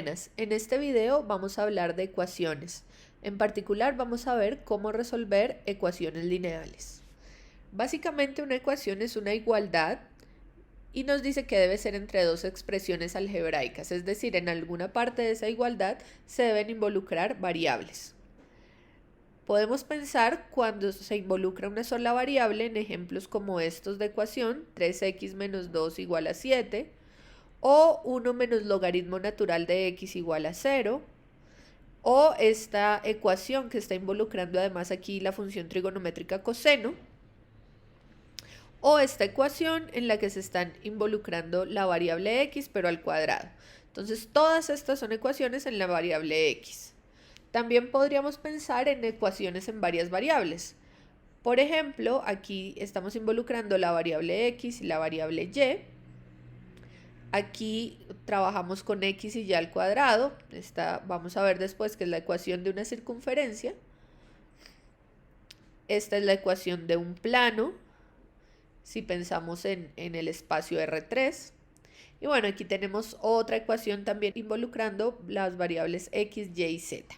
Buenas, en este video vamos a hablar de ecuaciones. En particular vamos a ver cómo resolver ecuaciones lineales. Básicamente una ecuación es una igualdad y nos dice que debe ser entre dos expresiones algebraicas, es decir, en alguna parte de esa igualdad se deben involucrar variables. Podemos pensar cuando se involucra una sola variable en ejemplos como estos de ecuación, 3x menos 2 igual a 7, o 1 menos logaritmo natural de x igual a 0, o esta ecuación que está involucrando además aquí la función trigonométrica coseno, o esta ecuación en la que se están involucrando la variable x pero al cuadrado. Entonces todas estas son ecuaciones en la variable x. También podríamos pensar en ecuaciones en varias variables. Por ejemplo, aquí estamos involucrando la variable x y la variable y. Aquí trabajamos con x y y al cuadrado. Esta vamos a ver después que es la ecuación de una circunferencia. Esta es la ecuación de un plano, si pensamos en el espacio R3. Y bueno, aquí tenemos otra ecuación también involucrando las variables x, y y z.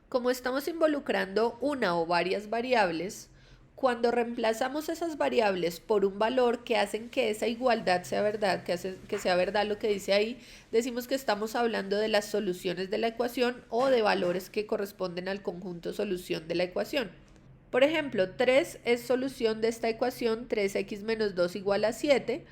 Como estamos involucrando una o varias variables, cuando reemplazamos esas variables por un valor que hacen que esa igualdad sea verdad, que hace que sea verdad lo que dice ahí, decimos que estamos hablando de las soluciones de la ecuación o de valores que corresponden al conjunto solución de la ecuación. Por ejemplo, 3 es solución de esta ecuación 3x menos 2 igual a 7,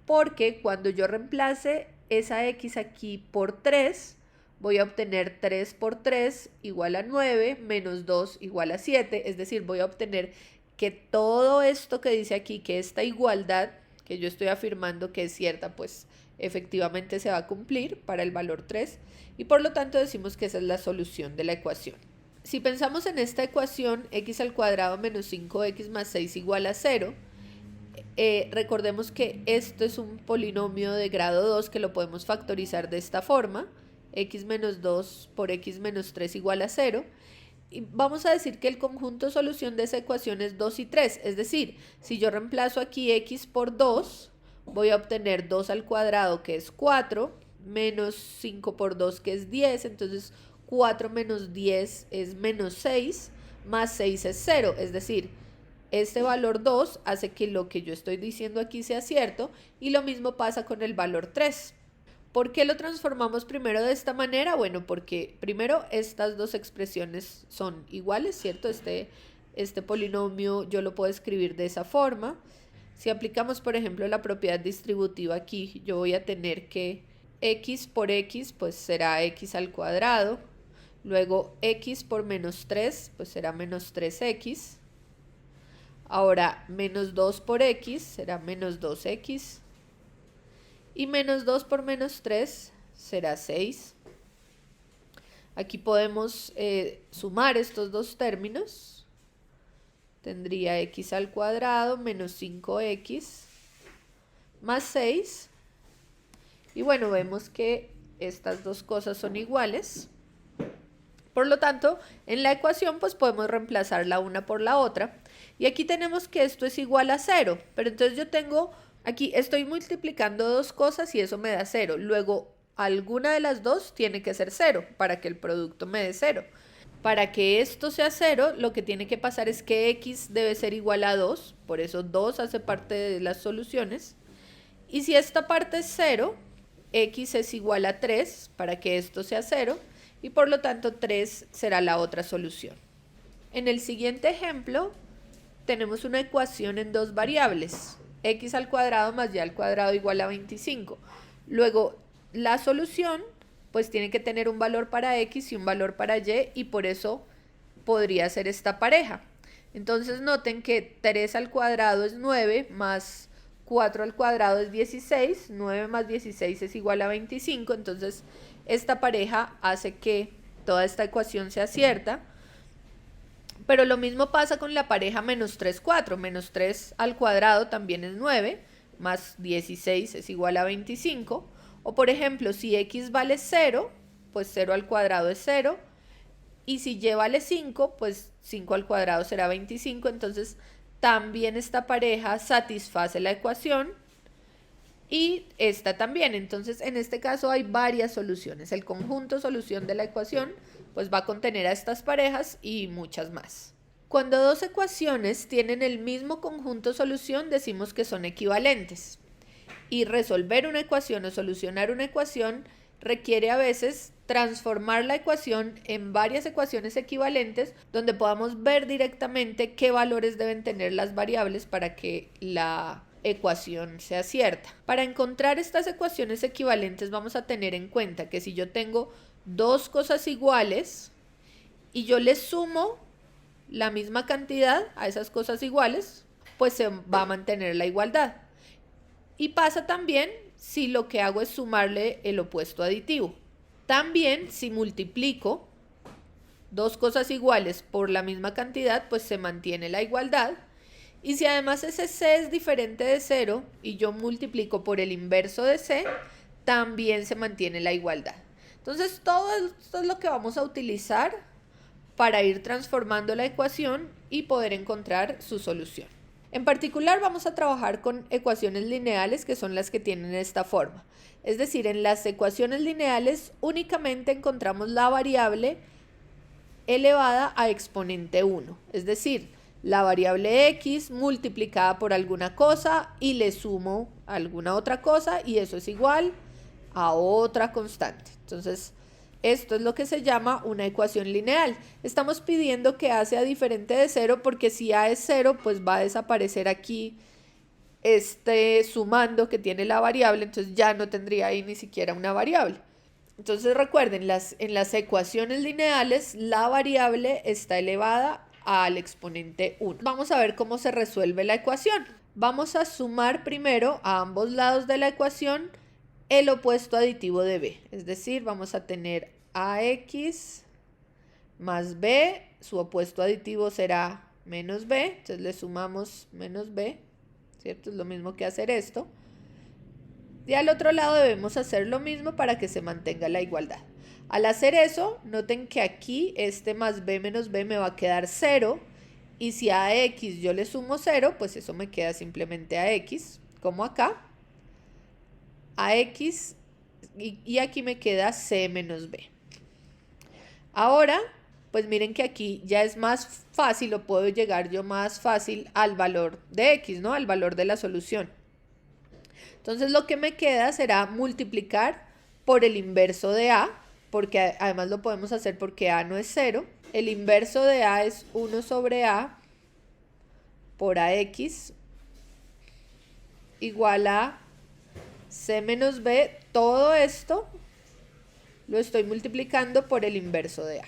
porque cuando yo reemplace esa x aquí por 3, voy a obtener 3 por 3 igual a 9 menos 2 igual a 7, es decir, voy a obtener que todo esto que dice aquí, que esta igualdad que yo estoy afirmando que es cierta, pues efectivamente se va a cumplir para el valor 3 y por lo tanto decimos que esa es la solución de la ecuación. Si pensamos en esta ecuación, x al cuadrado menos 5x más 6 igual a 0, recordemos que esto es un polinomio de grado 2 que lo podemos factorizar de esta forma, x menos 2 por x menos 3 igual a 0, y vamos a decir que el conjunto solución de esa ecuación es 2 y 3, es decir, si yo reemplazo aquí x por 2, voy a obtener 2 al cuadrado que es 4, menos 5 por 2 que es 10, entonces 4 menos 10 es menos 6, más 6 es 0, es decir, este valor 2 hace que lo que yo estoy diciendo aquí sea cierto y lo mismo pasa con el valor 3. ¿Por qué lo transformamos primero de esta manera? Bueno, porque primero estas dos expresiones son iguales, ¿cierto? Este polinomio yo lo puedo escribir de esa forma. Si aplicamos, por ejemplo, la propiedad distributiva aquí, yo voy a tener que x por x, pues será x al cuadrado. Luego x por menos 3, pues será menos 3x. Ahora menos 2 por x será menos 2x. Y menos 2 por menos 3 será 6. Aquí podemos sumar estos dos términos. Tendría x al cuadrado menos 5x más 6. Y bueno, vemos que estas dos cosas son iguales. Por lo tanto, en la ecuación pues podemos reemplazar la una por la otra. Y aquí tenemos que esto es igual a 0. Pero entonces yo tengo, aquí estoy multiplicando dos cosas y eso me da 0. Luego, alguna de las dos tiene que ser 0 para que el producto me dé 0. Para que esto sea 0, lo que tiene que pasar es que x debe ser igual a 2. Por eso 2 hace parte de las soluciones. Y si esta parte es 0, x es igual a 3 para que esto sea 0. Y por lo tanto 3 será la otra solución. En el siguiente ejemplo tenemos una ecuación en dos variables, x al cuadrado más y al cuadrado igual a 25. Luego la solución pues tiene que tener un valor para x y un valor para y por eso podría ser esta pareja. Entonces noten que 3 al cuadrado es 9 más 4 al cuadrado es 16, 9 más 16 es igual a 25, entonces esta pareja hace que toda esta ecuación sea cierta. Pero lo mismo pasa con la pareja menos 3, 4. Menos 3 al cuadrado también es 9, más 16 es igual a 25. O por ejemplo, si x vale 0, pues 0 al cuadrado es 0. Y si y vale 5, pues 5 al cuadrado será 25. Entonces también esta pareja satisface la ecuación y esta también. Entonces, en este caso hay varias soluciones. El conjunto solución de la ecuación pues va a contener a estas parejas y muchas más. Cuando dos ecuaciones tienen el mismo conjunto solución, decimos que son equivalentes. Y resolver una ecuación o solucionar una ecuación requiere a veces transformar la ecuación en varias ecuaciones equivalentes donde podamos ver directamente qué valores deben tener las variables para que la ecuación sea cierta. Para encontrar estas ecuaciones equivalentes vamos a tener en cuenta que si yo tengo dos cosas iguales y yo les sumo la misma cantidad a esas cosas iguales, pues se va a mantener la igualdad. Y pasa también si lo que hago es sumarle el opuesto aditivo. También si multiplico dos cosas iguales por la misma cantidad, pues se mantiene la igualdad. Y si además ese C es diferente de 0 y yo multiplico por el inverso de C, también se mantiene la igualdad. Entonces todo esto es lo que vamos a utilizar para ir transformando la ecuación y poder encontrar su solución. En particular vamos a trabajar con ecuaciones lineales, que son las que tienen esta forma. Es decir, en las ecuaciones lineales únicamente encontramos la variable elevada a exponente 1. Es decir, la variable x multiplicada por alguna cosa y le sumo alguna otra cosa y eso es igual a otra constante. Entonces, esto es lo que se llama una ecuación lineal. Estamos pidiendo que a sea diferente de 0 porque si a es 0, pues va a desaparecer aquí este sumando que tiene la variable, entonces ya no tendría ahí ni siquiera una variable. Entonces recuerden, en las ecuaciones lineales la variable está elevada al exponente 1. Vamos a ver cómo se resuelve la ecuación. Vamos a sumar primero a ambos lados de la ecuación el opuesto aditivo de b. Es decir, vamos a tener ax más b, su opuesto aditivo será menos b, entonces le sumamos menos b, ¿cierto? Es lo mismo que hacer esto. Y al otro lado debemos hacer lo mismo para que se mantenga la igualdad. Al hacer eso, noten que aquí este más b menos b me va a quedar 0. Y si a x yo le sumo 0, pues eso me queda simplemente a x, como acá. A x y aquí me queda c menos b. Ahora, pues miren que aquí ya es más fácil o puedo llegar yo más fácil al valor de x, ¿no? Al valor de la solución. Entonces lo que me queda será multiplicar por el inverso de a, porque además lo podemos hacer porque a no es 0. El inverso de a es 1 sobre a por ax igual a c menos b. Todo esto lo estoy multiplicando por el inverso de a.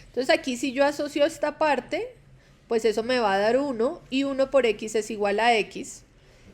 Entonces aquí si yo asocio esta parte, pues eso me va a dar 1 y 1 por x es igual a x.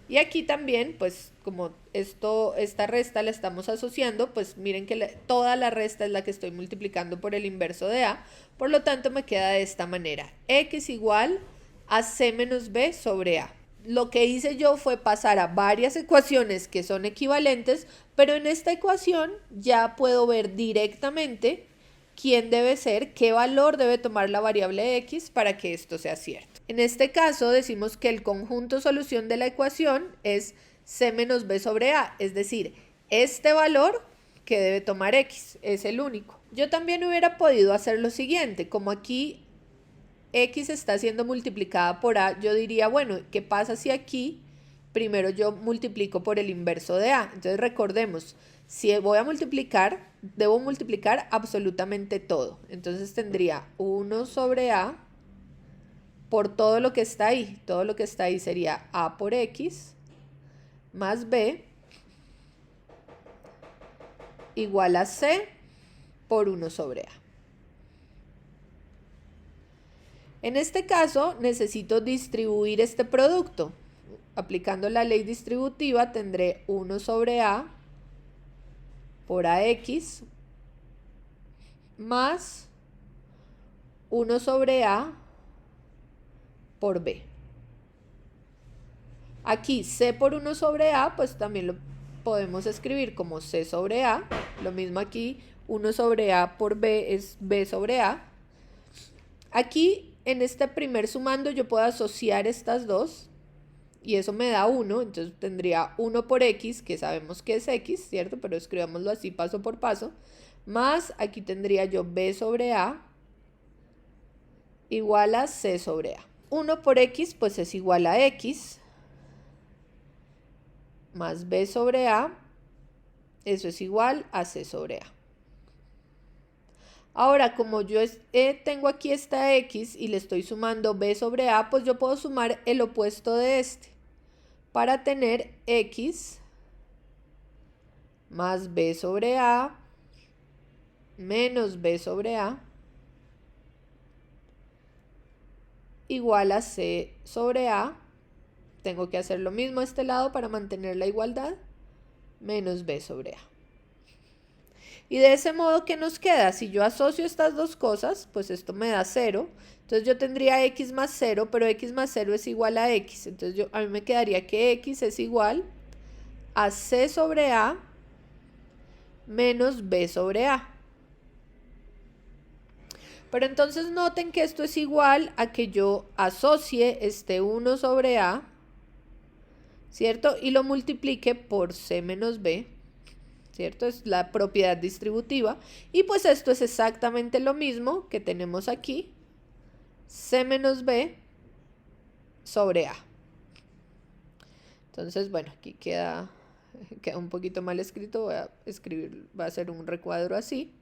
Y aquí también, pues como esta resta la estamos asociando, pues miren que toda la resta es la que estoy multiplicando por el inverso de a. Por lo tanto me queda de esta manera, x igual a c menos b sobre a. Lo que hice yo fue pasar a varias ecuaciones que son equivalentes, pero en esta ecuación ya puedo ver directamente quién debe ser, qué valor debe tomar la variable x para que esto sea cierto. En este caso decimos que el conjunto solución de la ecuación es c menos b sobre a, es decir, este valor que debe tomar x es el único. Yo también hubiera podido hacer lo siguiente, como aquí x está siendo multiplicada por a, yo diría, bueno, ¿qué pasa si aquí primero yo multiplico por el inverso de a? Entonces recordemos, si voy a multiplicar, debo multiplicar absolutamente todo. Entonces tendría 1 sobre a por todo lo que está ahí. Todo lo que está ahí sería a por x más b igual a c por 1 sobre a. En este caso necesito distribuir este producto. Aplicando la ley distributiva tendré 1 sobre a por ax más 1 sobre a por b. Aquí c por 1 sobre a, pues también lo podemos escribir como c sobre a. Lo mismo aquí, 1 sobre a por b es b sobre a. Aquí, en este primer sumando, yo puedo asociar estas dos. y eso me da 1, entonces tendría 1 por x, que sabemos que es x, ¿cierto? Pero escribámoslo así paso por paso, más aquí tendría yo b sobre a igual a c sobre a. 1 por x pues es igual a x, más b sobre a, eso es igual a c sobre a. Ahora, como yo tengo aquí esta x y le estoy sumando b sobre a, pues yo puedo sumar el opuesto de este para tener x más b sobre a menos b sobre a igual a c sobre a. Tengo que hacer lo mismo a este lado para mantener la igualdad, menos b sobre a. Y de ese modo, ¿qué nos queda? Si yo asocio estas dos cosas, pues esto me da 0. Entonces yo tendría x más 0, pero x más 0 es igual a x. Entonces a mí me quedaría que x es igual a c sobre a menos b sobre a. Pero entonces noten que esto es igual a que yo asocie este 1 sobre a, ¿cierto? Y lo multiplique por c menos b, ¿cierto? Es la propiedad distributiva. Y pues esto es exactamente lo mismo que tenemos aquí, c menos b sobre a. Entonces, bueno, aquí queda un poquito mal escrito, voy a escribir, va a ser un recuadro así.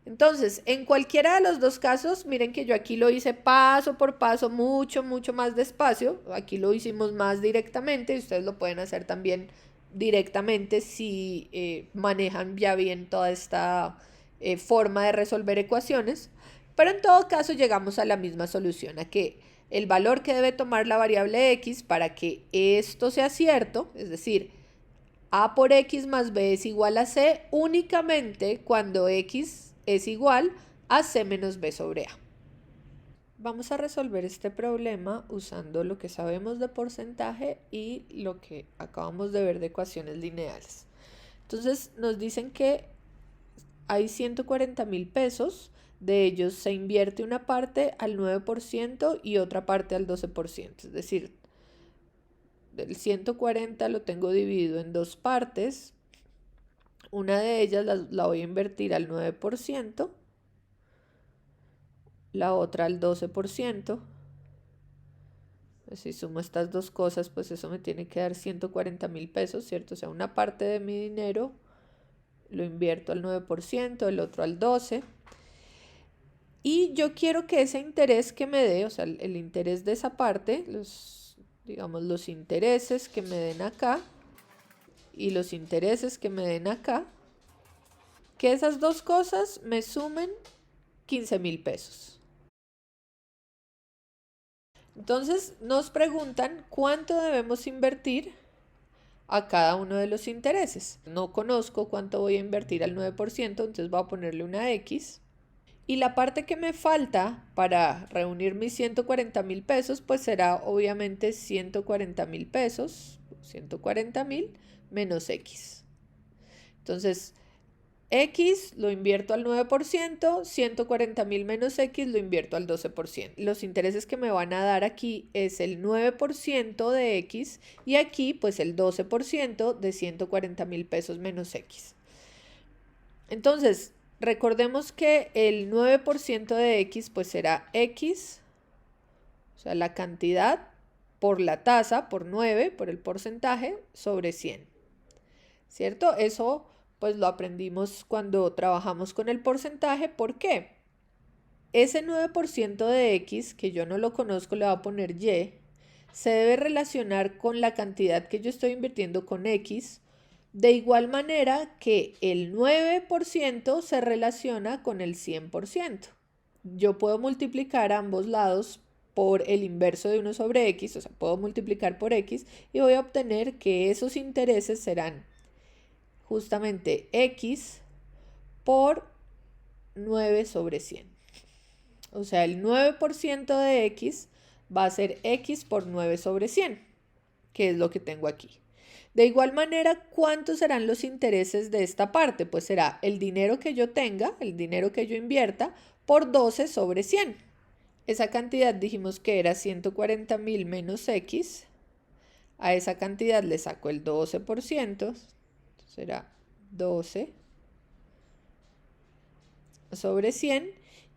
Entonces, en cualquiera de los dos casos, miren que yo aquí lo hice paso por paso, mucho más despacio. Aquí lo hicimos más directamente y ustedes lo pueden hacer también directamente si manejan ya bien toda esta forma de resolver ecuaciones. Pero en todo caso llegamos a la misma solución, a que el valor que debe tomar la variable x para que esto sea cierto, es decir, a por x más b es igual a c únicamente cuando x es igual a c menos b sobre a. Vamos a resolver este problema usando lo que sabemos de porcentaje y lo que acabamos de ver de ecuaciones lineales. Entonces nos dicen que hay 140.000 pesos, de ellos se invierte una parte al 9% y otra parte al 12%, es decir, del 140 lo tengo dividido en dos partes. Una de ellas la voy a invertir al 9%, la otra al 12%. Si sumo estas dos cosas, pues eso me tiene que dar 140.000 pesos, ¿cierto? O sea, una parte de mi dinero lo invierto al 9%, el otro al 12%. Y yo quiero que ese interés que me dé, o sea, el interés de esa parte, digamos, los intereses que me den acá y los intereses que me den acá, que esas dos cosas me sumen 15.000 pesos. Entonces nos preguntan cuánto debemos invertir a cada uno de los intereses. No conozco cuánto voy a invertir al 9%, entonces voy a ponerle una X. Y la parte que me falta para reunir mis 140.000 pesos, pues será obviamente 140.000 pesos, 140.000 menos X. Entonces, X lo invierto al 9%, 140.000 menos X lo invierto al 12%. Los intereses que me van a dar aquí es el 9% de X y aquí pues el 12% de 140.000 pesos menos X. Entonces, recordemos que el 9% de X pues será X, o sea, la cantidad por la tasa, por 9, por el porcentaje, sobre 100. ¿Cierto? Eso pues lo aprendimos cuando trabajamos con el porcentaje. ¿Por qué? Ese 9% de X, que yo no lo conozco, le voy a poner Y, se debe relacionar con la cantidad que yo estoy invirtiendo con X, de igual manera que el 9% se relaciona con el 100%. Yo puedo multiplicar ambos lados por el inverso de 1 sobre X, o sea, puedo multiplicar por X y voy a obtener que esos intereses serán justamente X por 9 sobre 100. O sea, el 9% de X va a ser X por 9 sobre 100, que es lo que tengo aquí. De igual manera, ¿cuántos serán los intereses de esta parte? Pues será el dinero que yo tenga, el dinero que yo invierta, por 12 sobre 100. Esa cantidad dijimos que era 140.000 menos X. A esa cantidad le saco el 12%, será 12 sobre 100.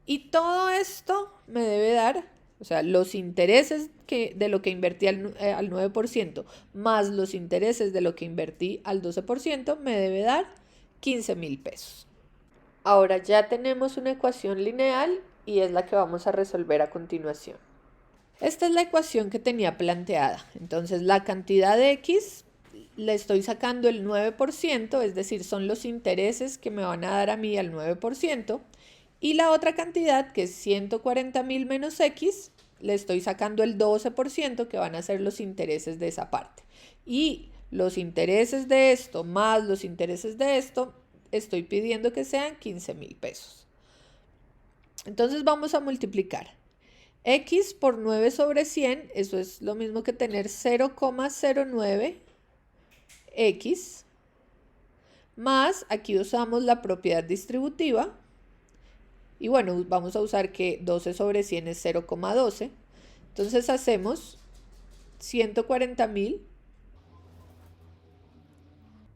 Y todo esto me debe dar, o sea, los intereses de lo que invertí al 9% más los intereses de lo que invertí al 12% me debe dar 15.000 pesos. Ahora ya tenemos una ecuación lineal y es la que vamos a resolver a continuación. Esta es la ecuación que tenía planteada. Entonces la cantidad de X le estoy sacando el 9%, es decir, son los intereses que me van a dar a mí al 9%. Y la otra cantidad, que es 140.000 menos X, le estoy sacando el 12%, que van a ser los intereses de esa parte. Y los intereses de esto más los intereses de esto, estoy pidiendo que sean 15.000 pesos. Entonces vamos a multiplicar. X por 9 sobre 100, eso es lo mismo que tener 0,09 X, más aquí usamos la propiedad distributiva, y bueno, vamos a usar que 12 sobre 100 es 0,12, entonces hacemos 140.000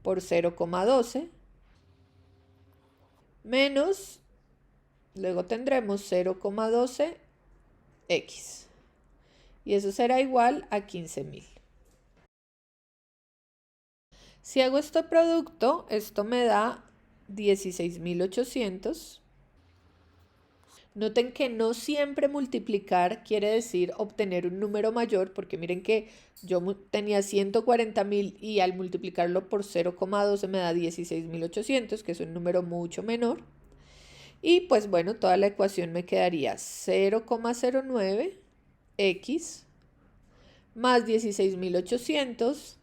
por 0,12 menos, luego tendremos 0,12 X. Y eso será igual a 15.000. Si hago este producto, esto me da 16.800. Noten que no siempre multiplicar quiere decir obtener un número mayor, porque miren que yo tenía 140.000 y al multiplicarlo por 0,12 me da 16.800, que es un número mucho menor. Y pues bueno, toda la ecuación me quedaría 0,09 X más 16.800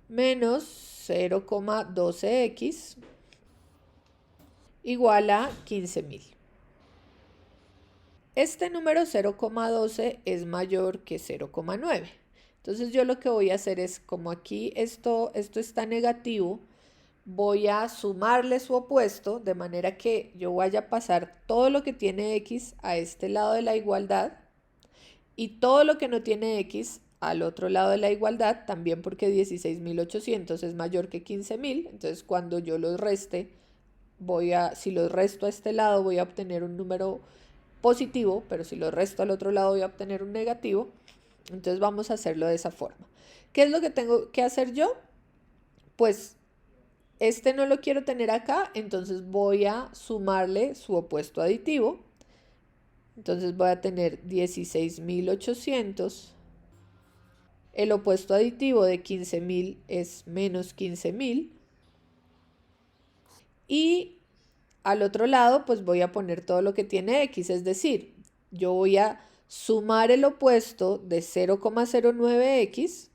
menos 0,12X igual a 15.000. Este número 0,12 es mayor que 0,9. Entonces yo lo que voy a hacer es, como aquí esto está negativo, voy a sumarle su opuesto, de manera que yo vaya a pasar todo lo que tiene X a este lado de la igualdad y todo lo que no tiene X al otro lado de la igualdad, también porque 16.800 es mayor que 15.000. Entonces cuando yo los reste, si los resto a este lado voy a obtener un número positivo, pero si lo resto al otro lado voy a obtener un negativo. Entonces vamos a hacerlo de esa forma. ¿Qué es lo que tengo que hacer yo? Pues este no lo quiero tener acá, entonces voy a sumarle su opuesto aditivo. Entonces voy a tener 16.800. El opuesto aditivo de 15.000 es menos 15.000. Y al otro lado, pues voy a poner todo lo que tiene X, es decir, yo voy a sumar el opuesto de 0,09X,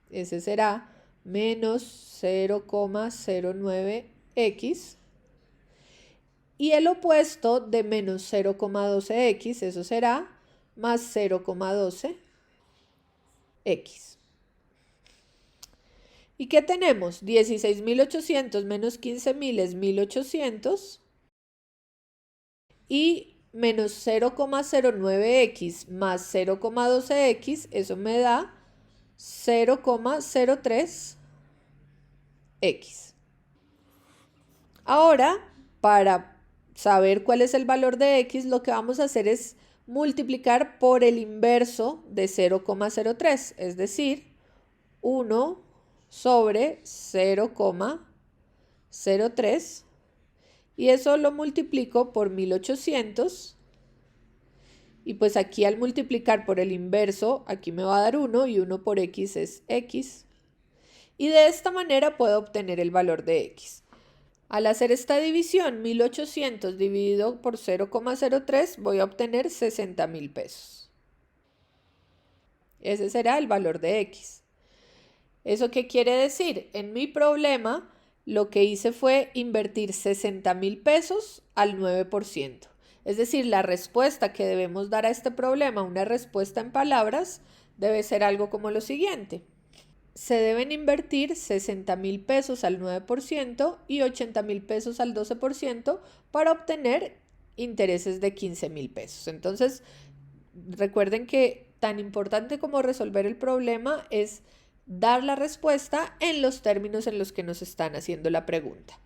ese será menos 0,09X, y el opuesto de menos 0,12X, eso será más 0,12X. ¿Y qué tenemos? 16.800 menos 15.000 es 1.800. Y menos 0,09X más 0,12X, eso me da 0,03X. Ahora, para saber cuál es el valor de X, lo que vamos a hacer es multiplicar por el inverso de 0,03, es decir, 1 sobre 0,03, y eso lo multiplico por 1.800, y pues aquí al multiplicar por el inverso, aquí me va a dar 1 y 1 por X es X, y de esta manera puedo obtener el valor de X. Al hacer esta división, 1.800 dividido por 0,03, voy a obtener 60.000 pesos. Ese será el valor de X. ¿Eso qué quiere decir? En mi problema, lo que hice fue invertir 60.000 pesos al 9%. Es decir, la respuesta que debemos dar a este problema, una respuesta en palabras, debe ser algo como lo siguiente. Se deben invertir 60.000 pesos al 9% y 80.000 pesos al 12% para obtener intereses de 15.000 pesos. Entonces, Recuerden que tan importante como resolver el problema es dar la respuesta en los términos en los que nos están haciendo la pregunta.